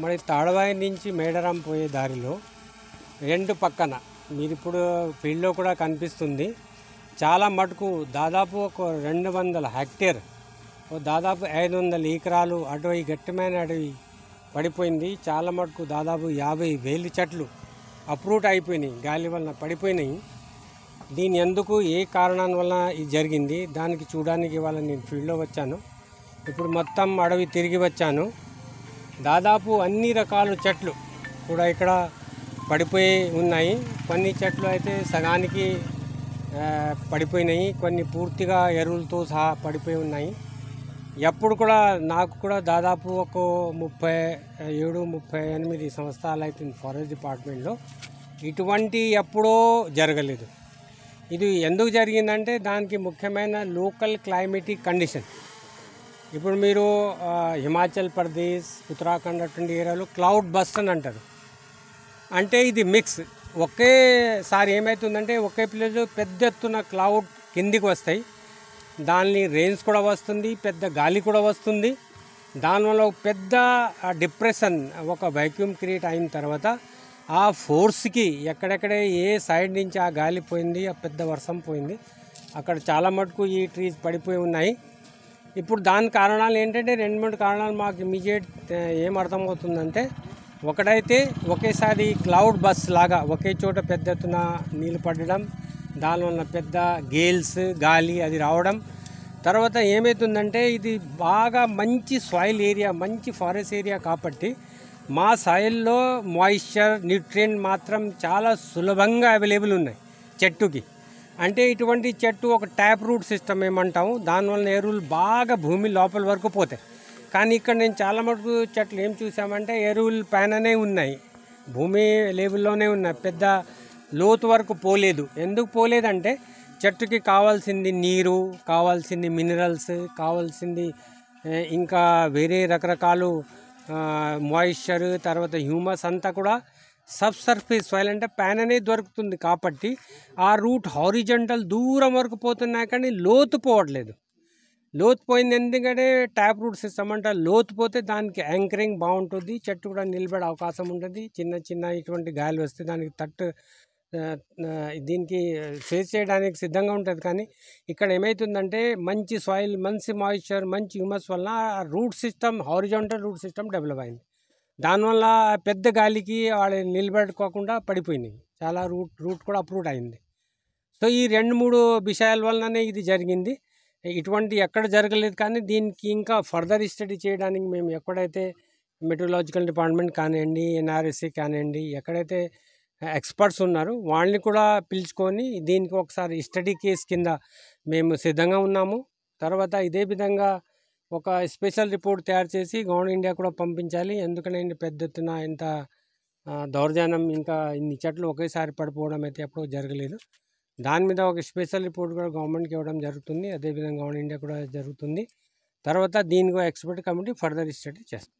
మరి తాడవాయి నుంచి మేడారం పోయే దారిలో రెండు పక్కన మీరు ఇప్పుడు ఫీల్డ్లో కూడా కనిపిస్తుంది. చాలా మటుకు దాదాపు ఒక 200 హెక్టేర్, దాదాపు 500 ఎకరాలు అటవీ గట్టిమైన అడవి పడిపోయింది. చాలా మటుకు దాదాపు 50,000 చెట్లు అప్రూట్ అయిపోయినాయి, గాలి వలన పడిపోయినాయి. దీని ఎందుకు ఏ కారణం వలన ఇది జరిగింది దానికి చూడడానికి ఇవాళ నేను ఫీల్డ్లో వచ్చాను. ఇప్పుడు మొత్తం అడవి తిరిగి వచ్చాను. దాదాపు అన్ని రకాల చెట్లు కూడా ఇక్కడ పడిపోయి ఉన్నాయి. కొన్ని చెట్లు అయితే సగానికి పడిపోయినాయి, కొన్ని పూర్తిగా ఎరువులతో సహా పడిపోయి ఉన్నాయి. ఎప్పుడు కూడా నాకు కూడా దాదాపు ఒక 37-38 సంవత్సరాలు అవుతుంది ఫారెస్ట్ డిపార్ట్మెంట్లో. ఇటువంటి ఎప్పుడో జరగలేదు. ఇది ఎందుకు జరిగిందంటే దానికి ముఖ్యమైన లోకల్ క్లైమేటిక్ కండిషన్. ఇప్పుడు మీరు హిమాచల్ ప్రదేశ్, ఉత్తరాఖండ్ అటువంటి ఏరియాలో క్లౌడ్ బస్ట్ అని అంటారు. అంటే ఇది మిక్స్. ఒకేసారి ఏమవుతుందంటే ఒకే ప్లేస్లో పెద్ద ఎత్తున క్లౌడ్ కిందికి వస్తాయి, దాని రేంజ్ కూడా వస్తుంది, పెద్ద గాలి కూడా వస్తుంది. దానివల్ల ఒక పెద్ద డిప్రెషన్, ఒక వైక్యూమ్ క్రియేట్ అయిన తర్వాత ఆ ఫోర్స్కి ఎక్కడెక్కడే ఏ సైడ్ నుంచి ఆ గాలి పోయింది, ఆ పెద్ద వర్షం పోయింది, అక్కడ చాలా మటుకు ఈ ట్రీస్ పడిపోయి ఉన్నాయి. ఇప్పుడు దాని కారణాలు ఏంటంటే 2-3 కారణాలు మాకు ఇమీడియట్ ఏం అర్థమవుతుందంటే, ఒకటైతే ఒకేసారి క్లౌడ్ బస్ లాగా ఒకే చోట పెద్ద ఎత్తున నీళ్ళు పడడం, దానివల్ల పెద్ద గేల్స్ గాలి అది రావడం. తర్వాత ఏమవుతుందంటే ఇది బాగా మంచి సాయిల్ ఏరియా, మంచి ఫారెస్ట్ ఏరియా కాబట్టి మా సాయిల్లో మాయిశ్చర్, న్యూట్రియంట్ మాత్రం చాలా సులభంగా అవైలబుల్ ఉన్నాయి చెట్టుకి. అంటే ఇటువంటి చెట్టు ఒక ట్యాప్ రూట్ సిస్టమ్ ఏమంటాము, దానివల్ల ఎరువులు బాగా భూమి లోపల వరకు పోతాయి. కానీ ఇక్కడ నేను చాలా మటుకు చెట్లు ఏం చూసామంటే ఎరువులు పైననే ఉన్నాయి, భూమి లెవెల్లోనే ఉన్నాయి, పెద్ద లోతు వరకు పోలేదు. ఎందుకు పోలేదంటే చెట్టుకి కావాల్సింది నీరు, కావాల్సింది మినరల్స్, కావాల్సింది ఇంకా వేరే రకరకాలు మాయిశ్చర్, తర్వాత హ్యూమస్ అంతా కూడా సబ్ సర్ఫేస్ సాయిల్ అంటే పైననే దొరుకుతుంది. కాబట్టి ఆ రూట్ హారిజంటల్ దూరం వరకు పోతున్నాయి, కానీ లోతు పోవట్లేదు. లోతు పోయింది ఎందుకంటే ట్యాప్ రూట్ సిస్టమ్ అంటే లోతు పోతే దానికి యాంకరింగ్ బాగుంటుంది, చెట్టు కూడా నిలబడే అవకాశం ఉంటుంది. చిన్న చిన్న ఇటువంటి గాలి వస్తే దానికి దీనికి ఫేస్ చేయడానికి సిద్ధంగా ఉంటుంది. కానీ ఇక్కడ ఏమవుతుందంటే మంచి సాయిల్, మంచి మాయిశ్చర్, మంచి హ్యూమస్ వల్ల root system, horizontal root system develop అయింది. దానివల్ల పెద్ద గాలికి వాళ్ళు నిలబెట్టుకోకుండా పడిపోయినాయి, చాలా రూట్ కూడా అప్రూట్ అయింది. సో ఈ 2-3 విషయాల వల్లనే ఇది జరిగింది. ఇటువంటి ఎక్కడ జరగలేదు. కానీ దీనికి ఇంకా ఫర్దర్ స్టడీ చేయడానికి మేము ఎక్కడైతే మెట్రలాజికల్ డిపార్ట్మెంట్ కానివ్వండి, ఎన్ఆర్ఎస్సి కానివ్వండి, ఎక్కడైతే ఎక్స్పర్ట్స్ ఉన్నారు వాళ్ళని కూడా పిలుచుకొని దీనికి ఒకసారి స్టడీ కేస్ కింద మేము సిద్ధంగా ఉన్నాము. తర్వాత ఇదే విధంగా ఒక స్పెషల్ రిపోర్ట్ తయారు చేసి గవర్నమెంట్ ఇండియా కూడా పంపించాలి. ఎందుకంటే పెద్ద ఎత్తున ఇంత దౌర్జన్యం, ఇంకా ఇన్ని చెట్లు ఒకేసారి పడిపోవడం అయితే ఎప్పుడూ జరగలేదు. దాని మీద ఒక స్పెషల్ రిపోర్ట్ కూడా గవర్నమెంట్కి ఇవ్వడం జరుగుతుంది. అదేవిధంగా గవర్నమెంట్ ఇండియా కూడా జరుగుతుంది. తర్వాత దీనికి ఎక్స్పర్ట్ కమిటీ ఫర్దర్ స్టడీ చేస్తుంది.